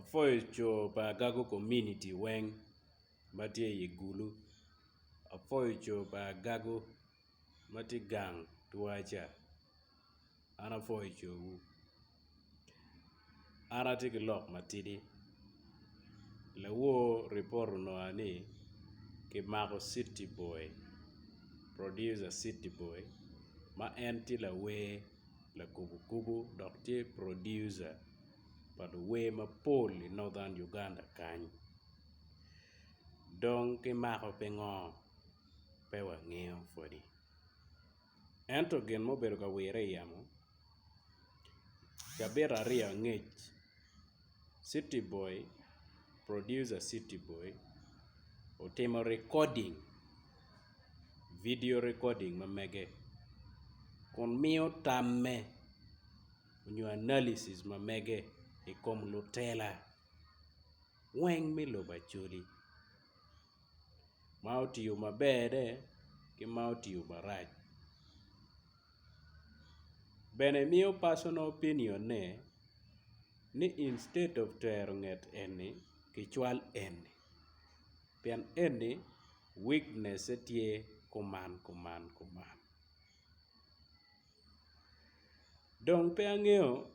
afoyo cho pa gago community weng matie Igulu. Afoyo cho pa gago mati gang tuacha. Ana foyo cho u. Ana tiki lok matidi. La wo report no ani ki mako City Boy. Producer City Boy. Ma enti la we la kubu dok ti producer pa the way ma pol in Northern Uganda kany. Dong ki mako pengo pe wa ngeo fodi. Ento gen mo bedo ka wire yamo. Kabira ria ngech. City Boy, producer City Boy, otimo recording, video recording ma mege. Kon miyo tamme, unyo analysis ma mege, ikom lutela. Weng mi lo bachuli. Mauti yu mabede, ki mauti yu baraj. Bene miyo personal opinion ne, ni instead of tero nget eni, kichwal eni. Pian eni, weakness etie kuman. Dong pe angeo,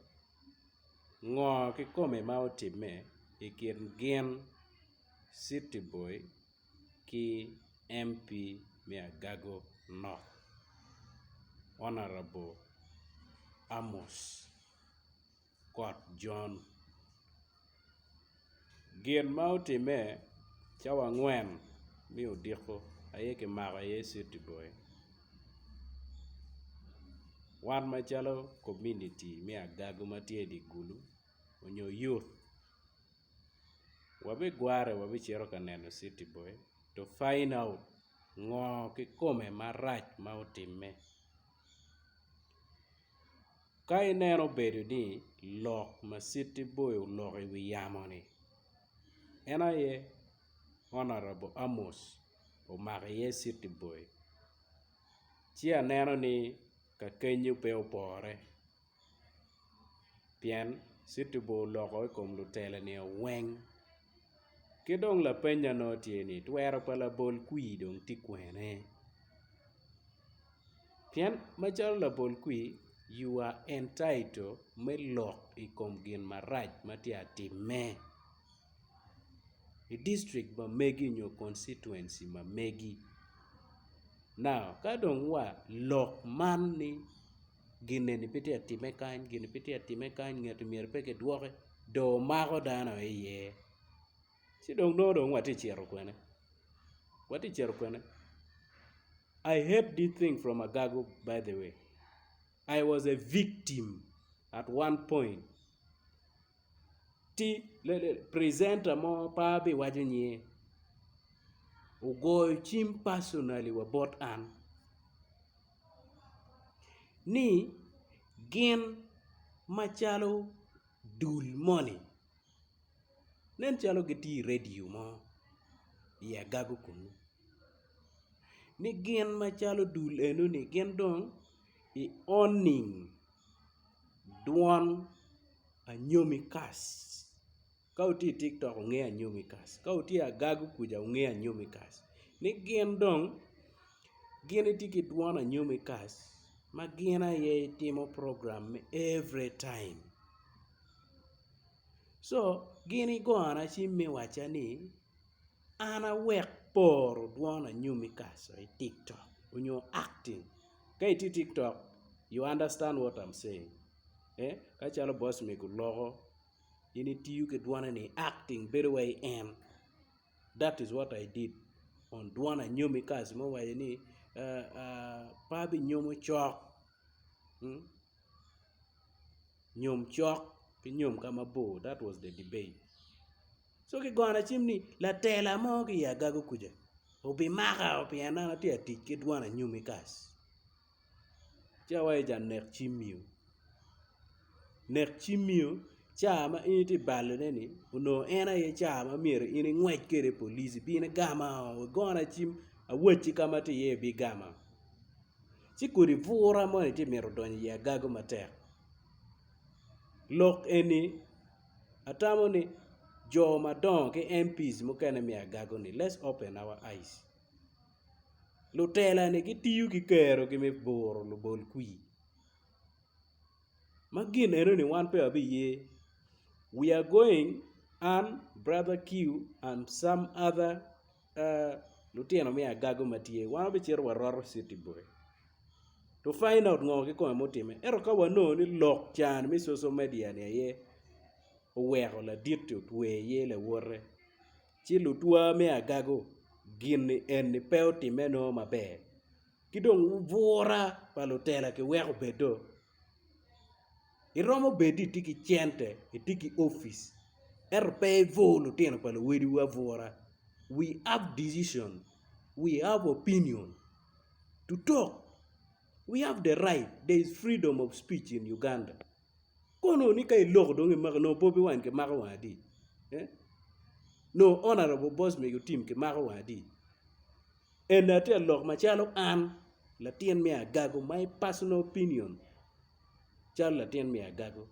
ngo ki kome ma otime, ikin gen City Boy ki MP mi Agago North. Honorable Amos Kot John. Gen ma otime, chawa ngwen mi odiko, aye ki mako aye City Boy. Wan machalo community mi Agago matie di Igulu, onyo youth. Wabi gware wabi chero kaneno City Boy to find out ngo ki kome marach ma otime. Ka ineno bedo ni lok ma City Boy ulok iwi yamo ni. Ena ye Honorable Amos umake ye City Boy. Chia neno ni kakenyu pe opore. Pien City Boy loko ikom lutele ni weng. Kidong la penya no tieni tuwero pala bol kui dong tikwene. Pien machalo la bol kui, you are entitled me lok ikom gin maraj mati atime. The district ma megi in your constituency ma megi. Now, kadong wa lok man ni gine ni piti atime kany, gine piti atime kany, ngati mier peke duoke, do mako dano iye. Si dong no dong wati chero kwene. Wati chero kwene. I heard this thing from Agago, by the way. I was a victim at one point. Presenter mo pabi wajenye. Ugoy chim personally wa bot an. Ni gen machalo dul money. Nen chalo giti radio mo. Ya Agago kunu. Ni gen machalo dul enu ni gen dong i owning duan a nyomi kas. Kauti TikTok unge a nyomi kas. Kauti Agago kuja unge a nyomi kas. Ni gen dong gen tiki duan a nyomi kas. Ma gen a ye timo program every time. So gini go ana chimi wachani ana wek poro duan a nyomi kas o TikTok. When you're acting. Kay ti TikTok, you understand what I'm saying. Kachalo boss me logo. You need to use Dwana ni acting very way and that is what I did on Dwana nyomi kasi mo wa ni pabi nyomo chok. Nyom chok ki nyom kama bo. That was the debate. So ki gwana chimni la tela mo ki ya Agago kuja. Obi maka obi anana ti atik ki Dwana nyomi kasi. Chawa eja nek chimiu. Nek chimiu chama iti balo neni uno ena ye chama mire ini ngwech kere polisi bine gama gona chim a wechi kama ti ye bi gama. Chikuri vura mo iti miro donyi ya Agago matek. Lok eni atamo ni jo madongo ke MPs mokene mi agago ni, let's open our eyes. Lutela ni gitiyo gi kero gi miburo lo bol kui. Magin ero ni wan pe abi ye. We are going, and Brother Q and some other Lutino mi agago matie, wan abi chero waroro City Boy. To find out ngo ki kome motime. Ero ka wano ni lok chan mi social media ni ye. Oweko la dit we ye le wore. Chi lutwa mi agago gin en ni peo time no maber. Kidong vura pa lutela ki weko bedo. Iromo bedi tiki chente, tiki office. Pe vo lutino pa lo wedi wa vura. We have decision. We have opinion. To talk. We have the right. There is freedom of speech in Uganda. Kono ni kay lok dong mak no Bobby Wine ke maka wadi. No honorable boss me your team ke maka wadi. And that lok machalo an Latien me agago, my personal opinion. Chal Latien me agago.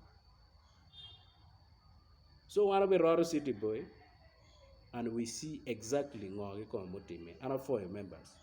So wanna be Roro City Boy, and we see exactly ngogi kon motime. And for your members.